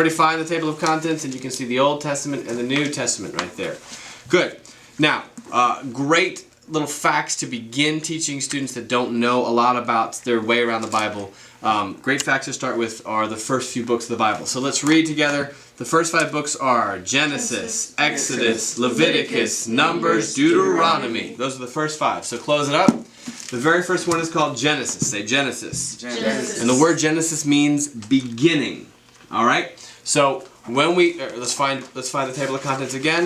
everybody find the table of contents? And you can see the Old Testament and the New Testament right there. Good. Now, great little facts to begin teaching students that don't know a lot about their way around the Bible. Great facts to start with are the first few books of the Bible. So let's read together. The first 5 books are Genesis, Exodus, Leviticus, Numbers, Deuteronomy. Those are the first 5. So close it up. The very first one is called Genesis. Say Genesis. Genesis. And the word Genesis means beginning. All right. So when we let's find the table of contents again.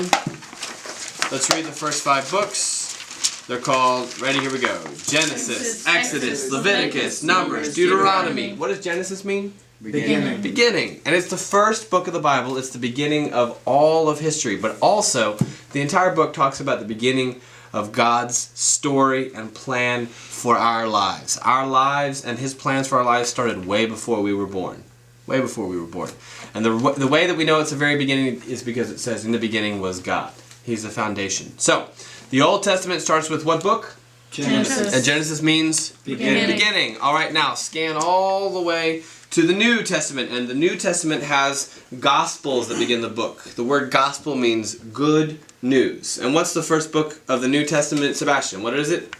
Let's read the first 5 books. They're called, ready, here we go. Genesis, Exodus, Leviticus, Numbers, Deuteronomy. What does Genesis mean? Beginning. Beginning. And it's the first book of the Bible. It's the beginning of all of history. But also, the entire book talks about the beginning of God's story and plan for our lives. Our lives and His plans for our lives started way before we were born. Way before we were born. And the way that we know it's the very beginning is because it says, in the beginning was God. He's the foundation. So, the Old Testament starts with what book? Genesis. And Genesis means? Beginning. All right, now scan all the way to the New Testament. And the New Testament has Gospels that begin the book. The word gospel means good news. And what's the first book of the New Testament, Sebastian? What is it?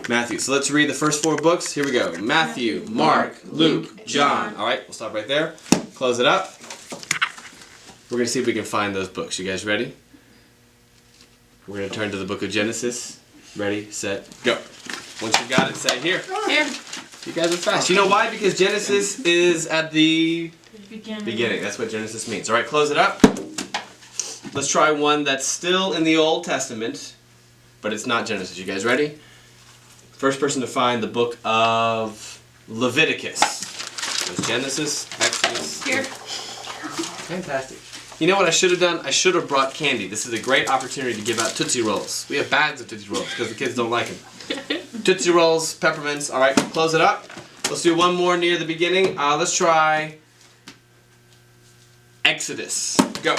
Matthew. So let's read the first 4 books. Here we go. Matthew, Mark, Luke, John. All right, we'll stop right there. Close it up. We're going to see if we can find those books. You guys ready? We're going to turn to the book of Genesis. Ready, set, go. Once you got it, say here. Here. You guys are fast. You know why? Because Genesis is at the beginning. That's what Genesis means. All right, close it up. Let's try one that's still in the Old Testament, but it's not Genesis. You guys ready? First person to find the book of Leviticus. There's Genesis, Exodus. Here. Fantastic. You know what I should have done? I should have brought candy. This is a great opportunity to give out Tootsie Rolls. We have bags of Tootsie Rolls because the kids don't like them. Tootsie Rolls, peppermints. All right, close it up. Let's do one more near the beginning. Let's try Exodus. Go.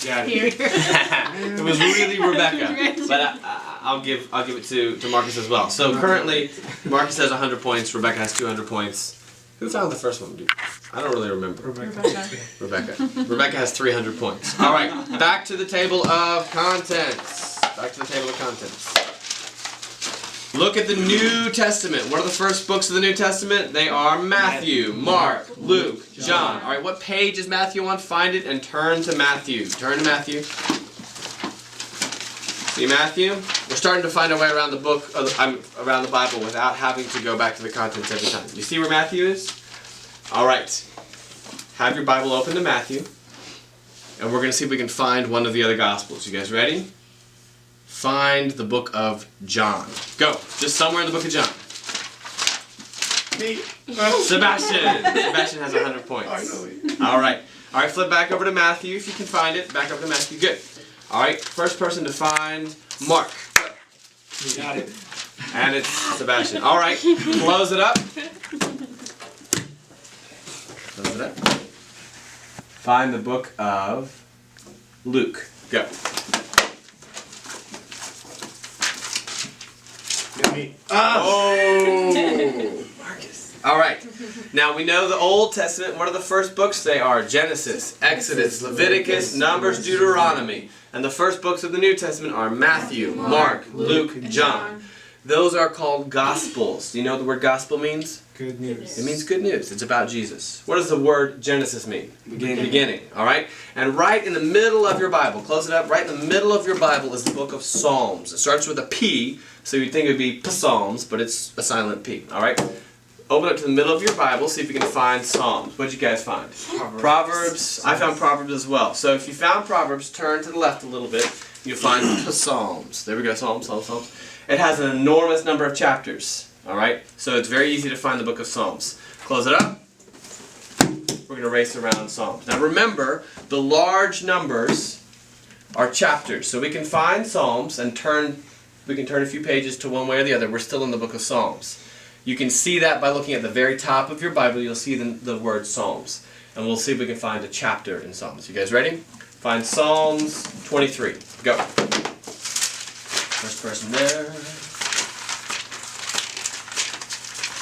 Got it. It was really Rebecca, but I'll give it to Marcus as well. So currently, Marcus has 100 points. Rebecca has 200 points. Who found the first one, dude? I don't really remember. Rebecca. Rebecca has 300 points. All right, back to the table of contents. Back to the table of contents. Look at the New Testament. What are the first books of the New Testament? They are Matthew, Mark, Luke, John. All right, what page is Matthew on? Find it and turn to Matthew. Turn to Matthew. See Matthew? We're starting to find our way around the book, around the Bible without having to go back to the contents every time. You see where Matthew is? All right. Have your Bible open to Matthew, and we're going to see if we can find one of the other Gospels. You guys ready? Find the book of John. Go. Just somewhere in the book of John. Me. Sebastian. Sebastian has 100 points. All right. All right, flip back over to Matthew if you can find it. Back over to Matthew. Good. All right, first person to find Mark. You got it. And it's Sebastian. All right, close it up. Close it up. Find the book of Luke. Go. Me. Oh! Marcus. All right. Now we know the Old Testament. What are the first books? They are Genesis, Exodus, Leviticus, Numbers, Deuteronomy. And the first books of the New Testament are Matthew, Mark, Luke, John. Those are called Gospels. Do you know what the word gospel means? Good news. It means good news. It's about Jesus. What does the word Genesis mean? Beginning. All right? And right in the middle of your Bible, close it up, right in the middle of your Bible is the book of Psalms. It starts with a P, so you'd think it would be Psalms, but it's a silent P. All right? Open up to the middle of your Bible, see if you can find Psalms. What did you guys find? Proverbs. I found Proverbs as well. So if you found Proverbs, turn to the left a little bit. You'll find Psalms. There we go. Psalms. It has an enormous number of chapters. All right? So it's very easy to find the book of Psalms. Close it up. We're going to race around Psalms. Now remember, the large numbers are chapters. So we can find Psalms and we can turn a few pages to one way or the other. We're still in the book of Psalms. You can see that by looking at the very top of your Bible. You'll see the word Psalms. And we'll see if we can find a chapter in Psalms. You guys ready? Find Psalms 23. Go. First person there.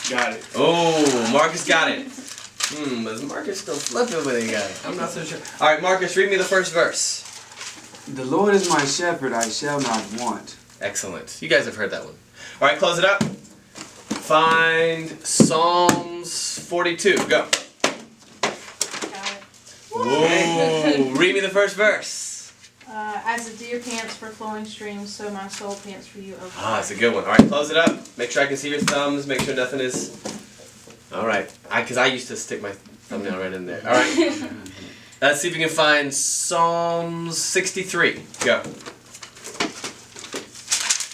Got it. Oh, Marcus got it. Is Marcus still flipping with you guys? I'm not so sure. All right, Marcus, read me the first verse. The Lord is my shepherd, I shall not want. Excellent. You guys have heard that one. All right, close it up. Find Psalms 42. Go. Got it. Whoa. Read me the first verse. As a deer pants for flowing streams, so my soul pants for you, O God. Ah, that's a good one. All right, close it up. Make sure I can see your thumbs. Make sure nothing is... All right. Because I used to stick my thumbnail right in there. All right. Let's see if we can find Psalms 63. Go.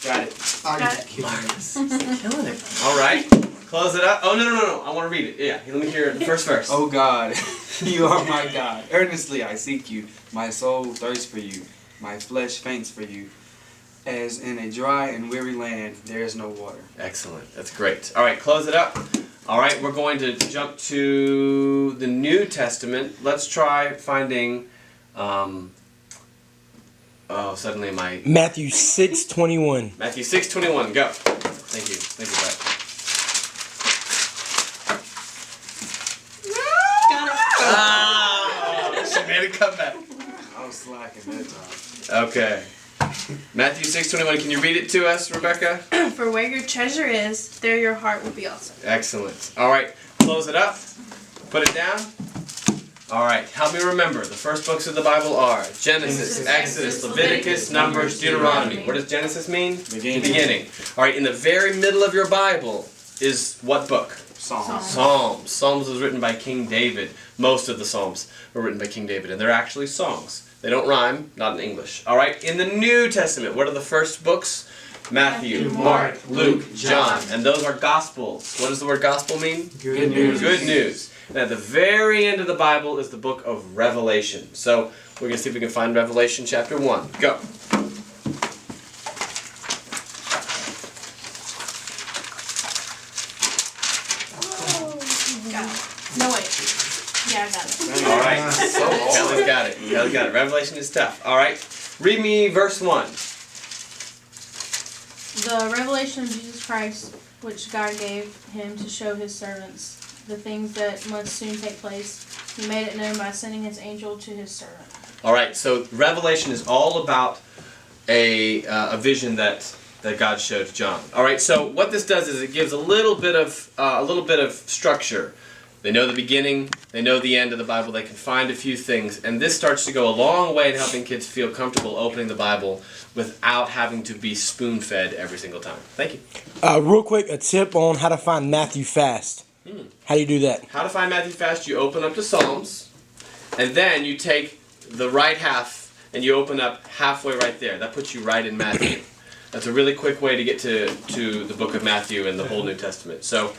Got it. Got it. Marcus is killing it. All right. Close it up. Oh, no. I want to read it. Yeah, let me hear the first verse. Oh God, you are my God. Earnestly I seek you. My soul thirsts for you. My flesh faints for you. As in a dry and weary land, there is no water. Excellent. That's great. All right, close it up. All right, we're going to jump to the New Testament. Let's try finding... suddenly my... Matthew 6:21. Matthew 6:21. Go. Thank you. Thank you, Brett. Got it. Ah! She made a comeback. I was slacking that time. Okay. Matthew 6:21. Can you read it to us, Rebecca? For where your treasure is, there your heart will be also. Excellent. All right. Close it up. Put it down. All right. Help me remember. The first books of the Bible are Genesis, Exodus, Leviticus, Numbers, Deuteronomy. What does Genesis mean? Beginning. Beginning. All right. In the very middle of your Bible is what book? Psalms. Psalms. Psalms was written by King David. Most of the Psalms were written by King David, and they're actually songs. They don't rhyme, not in English. All right. In the New Testament, what are the first books? Matthew, Mark, Luke, John. And those are Gospels. What does the word gospel mean? Good news. Good news. And at the very end of the Bible is the book of Revelation. So we're going to see if we can find Revelation chapter 1. Go. Got it. No, wait. Yeah, I got it. All right. Kelly's got it. Kelly's got it. Revelation is tough. All right. Read me verse 1. The revelation of Jesus Christ, which God gave him to show his servants the things that must soon take place. He made it known by sending his angel to his servant. All right. So Revelation is all about a vision that God showed to John. All right. So what this does is it gives a little bit of structure. They know the beginning, they know the end of the Bible, they can find a few things, and this starts to go a long way in helping kids feel comfortable opening the Bible without having to be spoon-fed every single time. Thank you. Real quick, a tip on how to find Matthew fast. How do you do that? How to find Matthew fast, you open up to Psalms, and then you take the right half and you open up halfway right there. That puts you right in Matthew. That's a really quick way to get to the book of Matthew and the whole New Testament. So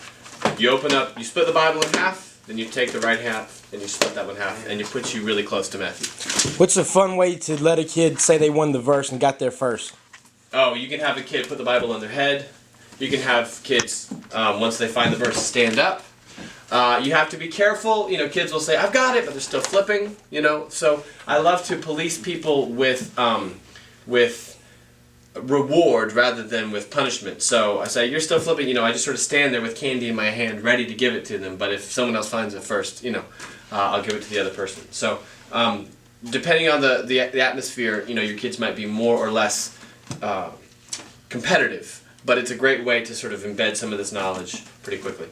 you open up, you split the Bible in half, then you take the right half and you split that one in half, and it puts you really close to Matthew. What's a fun way to let a kid say they won the verse and got there first? Oh, you can have a kid put the Bible on their head. You can have kids, once they find the verse, stand up. You have to be careful. You know, kids will say, I've got it, but they're still flipping, you know. So I love to police people with reward rather than with punishment. So I say, you're still flipping, you know, I just sort of stand there with candy in my hand ready to give it to them, but if someone else finds it first, you know, I'll give it to the other person. So depending on the atmosphere, you know, your kids might be more or less competitive, but it's a great way to sort of embed some of this knowledge pretty quickly.